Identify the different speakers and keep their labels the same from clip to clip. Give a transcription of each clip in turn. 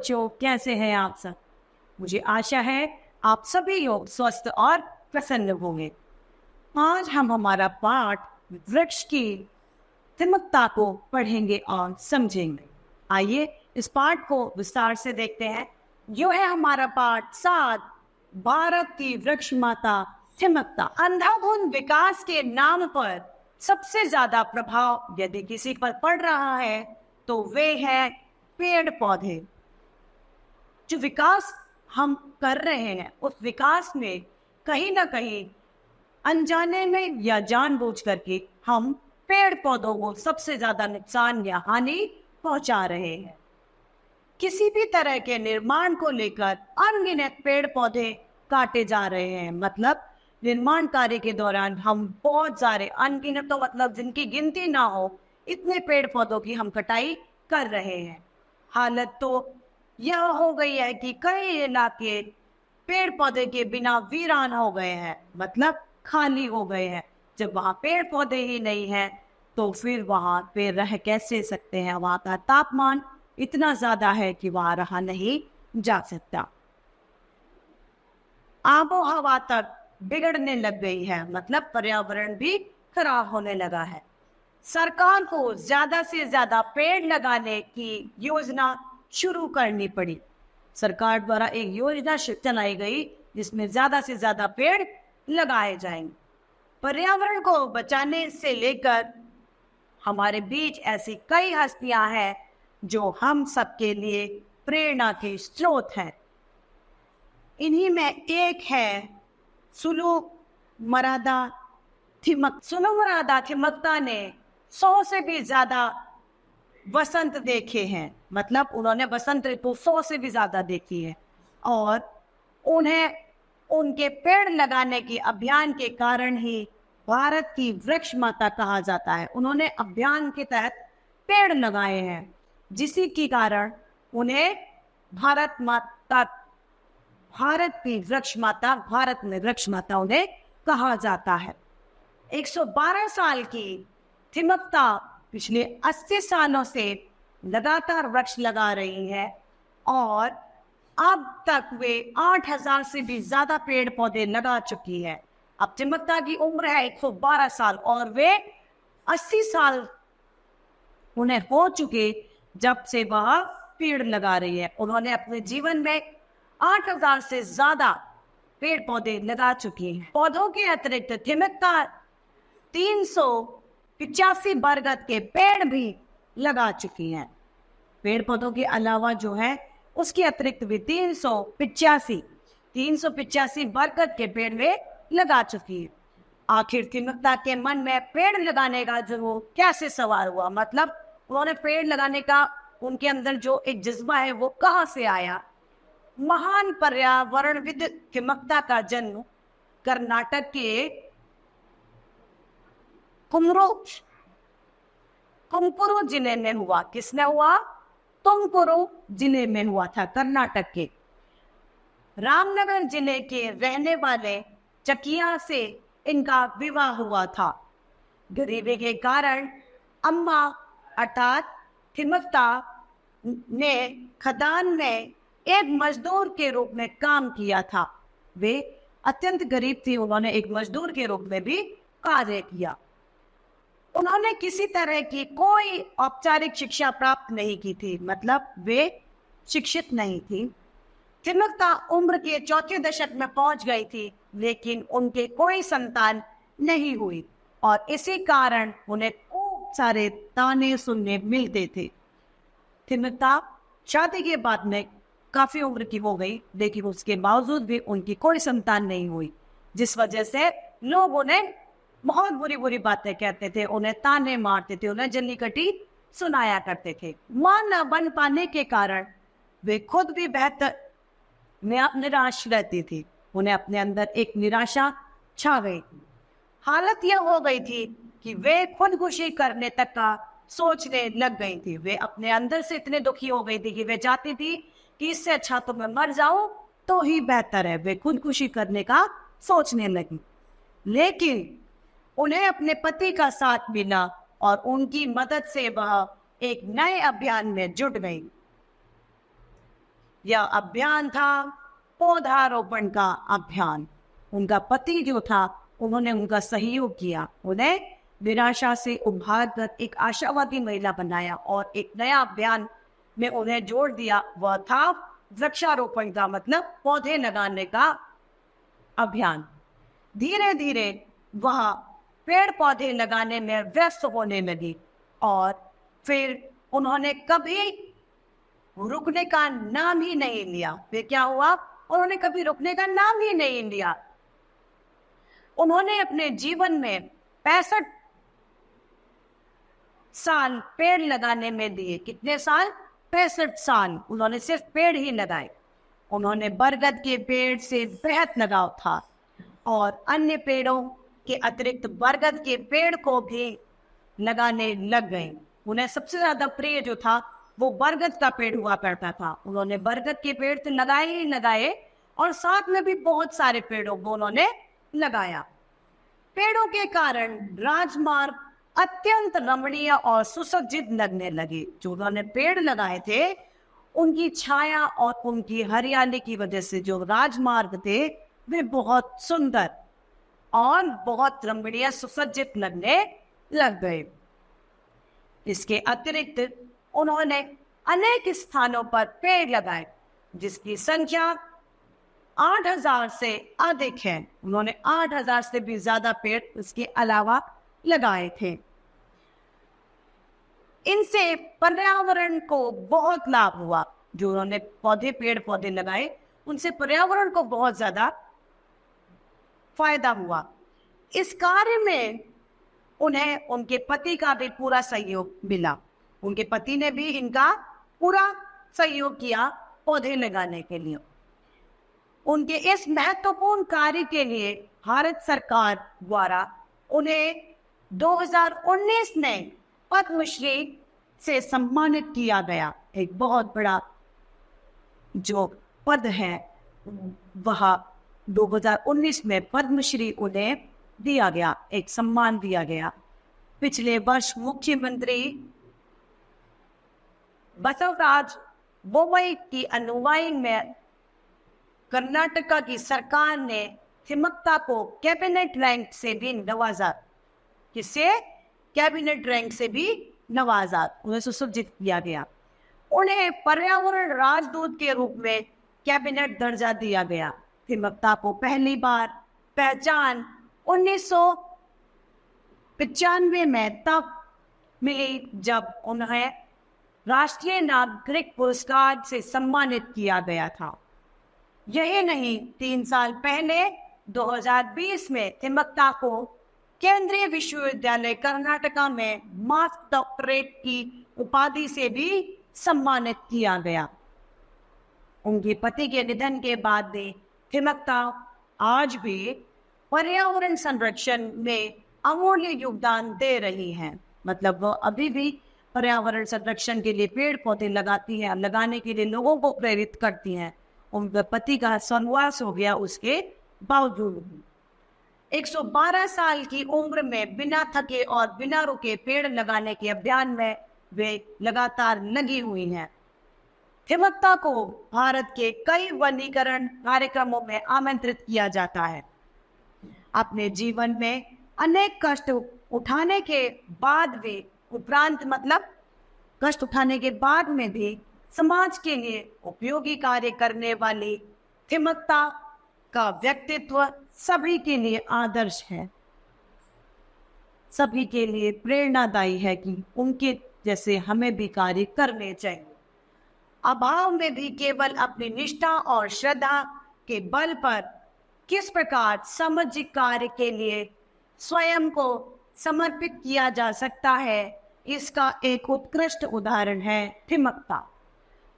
Speaker 1: बच्चों, कैसे हैं आप सब? मुझे आशा है आप सभी लोग स्वस्थ और प्रसन्न होंगे। आज हम हमारा पाठ वृक्ष की तिमकता को पढ़ेंगे और समझेंगे। आइए इस पाठ को विस्तार से देखते हैं। यो है हमारा पाठ 7, भारत की वृक्ष माता तिमकता। अंधाधुंध विकास के नाम पर सबसे ज्यादा प्रभाव यदि किसी पर पड़ रहा है तो वे है पेड़ पौधे। जो विकास हम कर रहे हैं उस विकास में कहीं ना कहीं अनजाने में या जानबूझ करके हम पेड़ पौधों को सबसे ज्यादा नुकसान या हानि पहुंचा रहे हैं। किसी भी तरह के निर्माण को लेकर अनगिनत पेड़ पौधे काटे जा रहे हैं। मतलब निर्माण कार्य के दौरान हम बहुत सारे अनगिनत, तो मतलब जिनकी गिनती ना हो, इतने पेड़ पौधों की हम कटाई कर रहे हैं। हालत तो यह हो गई है कि कई इलाके पेड़ पौधे के बिना वीरान हो गए हैं, मतलब खाली हो गए हैं। जब वहाँ पेड़ पौधे ही नहीं है तो फिर वहाँ पे रह कैसे सकते हैं? वहाँ का तापमान इतना ज्यादा है कि वहाँ रहा नहीं जा सकता। आबो हवा तक बिगड़ने लग गई है, मतलब पर्यावरण भी खराब होने लगा है। सरकार को ज्यादा से ज्यादा पेड़ लगाने की योजना शुरू करनी पड़ी। सरकार द्वारा एक योजना चलाई गई जिसमें ज्यादा से ज्यादा पेड़ लगाए जाएंगे। पर्यावरण को बचाने से लेकर हमारे बीच ऐसी कई हस्तियां हैं जो हम सबके लिए प्रेरणा के स्रोत हैं। इन्हीं में एक है सुलु मरादा थिमकता ने 100 से भी ज्यादा वसंत देखे हैं। मतलब उन्होंने वसंत ऋतु 100 से भी ज्यादा देखी है और उन्हें उनके पेड़ लगाने के अभियान के कारण ही भारत की वृक्ष माता कहा जाता है। उन्होंने अभियान के तहत पेड़ लगाए हैं, जिसी के कारण उन्हें भारत की वृक्ष माता, भारत में वृक्ष माता उन्हें कहा जाता है। 112 साल की थिमकता पिछले 80 सालों से लगातार वृक्ष लगा रही है और अब तक वे 8000 से भी ज्यादा पेड़ पौधे लगा चुकी है। अब थिमकता की उम्र है 112 साल और वे 80 साल उन्हें हो चुके जब से वह पेड़ लगा रही है। उन्होंने अपने जीवन में 8000 से ज्यादा पेड़ पौधे लगा चुकी हैं। पौधों के अतिरिक्त थिमकता 385 बरगद के पेड़ भी लगा चुकी हैं। पेड़ पौधों के अलावा जो है उसके अतिरिक्त भी 385 बरगद के पेड़ वे लगा चुकी है। आखिर थिमकता के मन में पेड़ लगाने का जो कैसे सवाल हुआ? मतलब उन्होंने पेड़ लगाने का उनके अंदर जो एक जज्बा है वो कहाँ से आया? महान पर्यावरणविद थिमकता का जन्म कर्नाटक के तुमकुरु जिले में हुआ। किसने हुआ? तुमकुरु जिले में हुआ था, कर्नाटक के। रामनगर जिले के रहने वाले चकिया से इनका विवाह हुआ था। गरीबी के कारण अम्मा अर्थात थिमकता ने खदान में एक मजदूर के रूप में काम किया था। वे अत्यंत गरीब थी, उन्होंने एक मजदूर के रूप में भी कार्य किया। उन्होंने किसी तरह की कोई औपचारिक शिक्षा प्राप्त नहीं की थी, मतलब वे शिक्षित नहीं थी। थिमकता उम्र के 4 दशक में पहुंच गई थी, लेकिन उनके कोई संतान नहीं हुई और इसी कारण उन्हें खूब सारे ताने सुनने मिलते थे। थिमकता शादी के बाद में काफी उम्र की हो गई, लेकिन उसके बावजूद भी उनकी कोई संतान नहीं हुई, जिस वजह से लोग उन्हें बहुत बुरी बुरी बातें कहते थे, उन्हें ताने मारते थे, उन्हें जल्ली कटी सुनाया करते थे। मां न बन पाने के कारण वे खुद भी बेहतर निराश रहती थी। उन्हें अपने अंदर एक निराशा छा गई थी। हालत यह हो गई थी कि वे खुदकुशी करने तक का सोचने लग गई थी। वे अपने अंदर से इतने दुखी हो गई थी कि वे चाहती थी कि इससे अच्छा तो मैं मर जाऊं तो ही बेहतर है। वे खुदकुशी करने का सोचने लगी, लेकिन उन्हें अपने पति का साथ मिला और उनकी मदद से वह एक नए अभियान में जुट गई। यह अभियान था पौधारोपण का अभियान। उनका पति जो था, उन्होंने उनका सहयोग किया, उन्हें निराशा से उभार कर एक आशावादी महिला बनाया और एक नया अभियान में उन्हें जोड़ दिया। वह था वृक्षारोपण का मतलब पौधे लगाने का अभियान। धीरे धीरे वह पेड़ पौधे लगाने में व्यस्त होने लगी और फिर उन्होंने कभी रुकने का नाम ही नहीं लिया। फिर क्या हुआ? उन्होंने कभी रुकने का नाम ही नहीं लिया। उन्होंने अपने जीवन में 65 साल पेड़ लगाने में दिए। कितने साल? 65 साल उन्होंने सिर्फ पेड़ ही लगाए। उन्होंने बरगद के पेड़ से बेहद लगाव था और अन्य पेड़ों के अतिरिक्त बरगद के पेड़ को भी लगाने लग गए। उन्हें सबसे ज्यादा प्रिय जो था वो बरगद का पेड़ हुआ करता था। उन्होंने बरगद के पेड़ तो लगाए ही लगाए और साथ में भी बहुत सारे पेड़ों को उन्होंने लगाया। पेड़ों के कारण राजमार्ग अत्यंत रमणीय और सुसज्जित लगने लगे। जो उन्होंने पेड़ लगाए थे, उनकी छाया और उनकी हरियाली की वजह से जो राजमार्ग थे वे बहुत सुंदर और बहुत रमणीय सुसज्जित लगने लग गए। इसके अतिरिक्त उन्होंने अनेक स्थानों पर पेड़ लगाए जिसकी संख्या 8000 से अधिक है। उन्होंने 8000 से भी ज्यादा पेड़ इसके अलावा लगाए थे। इनसे पर्यावरण को बहुत लाभ हुआ। जो उन्होंने पेड़ पौधे लगाए, उनसे पर्यावरण को बहुत ज्यादा फायदा हुआ। इस कार्य में उन्हें उनके पति का भी पूरा सहयोग मिला। उनके पति ने भी इनका पूरा सहयोग किया पौधे लगाने के लिए। उनके इस महत्वपूर्ण कार्य के लिए भारत सरकार द्वारा उन्हें 2019 में पद्मश्री से सम्मानित किया गया। एक बहुत बड़ा जो पद है वह 2019 में पद्मश्री उन्हें दिया गया, एक सम्मान दिया गया। पिछले वर्ष मुख्यमंत्री बसवराज बोम्मई की अगुवाई में कर्नाटका की सरकार ने थिमक्ता को कैबिनेट रैंक से भी नवाजा। किससे? कैबिनेट रैंक से भी नवाजा, उन्हें सुसज्जित किया गया। उन्हें पर्यावरण राजदूत के रूप में कैबिनेट दर्जा दिया गया। थिमक्ता को पहली बार पहचान 1995 में तब मिली जब उन्हें राष्ट्रीय नागरिक पुरस्कार से सम्मानित किया गया था। यही नहीं, 3 साल पहले 2020 में थिमक्ता को केंद्रीय विश्वविद्यालय कर्नाटका में मास्टर डॉक्टरेट की उपाधि से भी सम्मानित किया गया। उनके पति के निधन के बाद भी थिमक्ता आज भी पर्यावरण संरक्षण में अमूल्य योगदान दे रही हैं। मतलब वो अभी भी पर्यावरण संरक्षण के लिए पेड़ पौधे लगाती हैं, लगाने के लिए लोगों को प्रेरित करती हैं। उनके पति का स्वर्गवास हो गया उसके बावजूद 112 साल की उम्र में बिना थके और बिना रुके पेड़ लगाने के अभियान में वे लगातार लगी हुई हैं। थिमक्ता को भारत के कई वनीकरण कार्यक्रमों में आमंत्रित किया जाता है। अपने जीवन में अनेक कष्ट उठाने के बाद भी कष्ट उठाने के बाद में भी समाज के लिए उपयोगी कार्य करने वाली थिमक्ता का व्यक्तित्व सभी के लिए आदर्श है, सभी के लिए प्रेरणादायी है कि उनके जैसे हमें भी कार्य करने चाहिए। अभाव में भी केवल अपनी निष्ठा और श्रद्धा के बल पर किस प्रकार सामाजिक कार्य के लिए स्वयं को समर्पित किया जा सकता है, इसका एक उत्कृष्ट उदाहरण है थिमक्ता।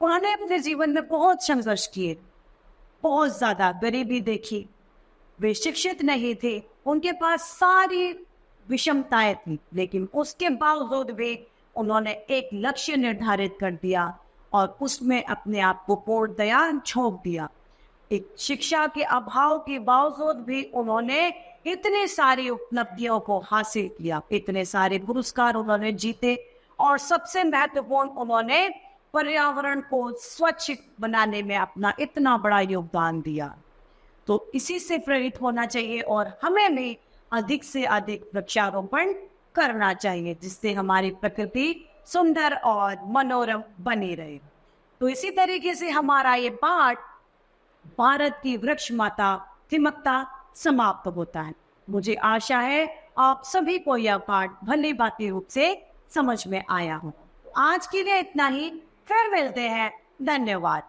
Speaker 1: उन्होंने अपने जीवन में बहुत संघर्ष किए, बहुत ज्यादा गरीबी देखी, वे शिक्षित नहीं थे, उनके पास सारी विषमताएं थी, लेकिन उसके बावजूद भी उन्होंने एक लक्ष्य निर्धारित कर दिया और उसमें अपने आप को पूर्णतया झोंक दिया। एक शिक्षा के अभाव के बावजूद भी उन्होंने इतने सारी उपलब्धियों को हासिल किया, इतने सारे पुरस्कार उन्होंने जीते और सबसे महत्वपूर्ण उन्होंने पर्यावरण को स्वच्छ बनाने में अपना इतना बड़ा योगदान दिया। तो इसी से प्रेरित होना चाहिए और हमें भी अधिक से अधिक वृक्षारोपण करना चाहिए, जिससे हमारी प्रकृति सुंदर और मनोरम बनी रहे। तो इसी तरीके से हमारा ये पाठ भारत की वृक्ष माता थिमकता समाप्त होता है। मुझे आशा है आप सभी को यह पाठ भली भांति रूप से समझ में आया हो। आज के लिए इतना ही, फिर मिलते हैं। धन्यवाद।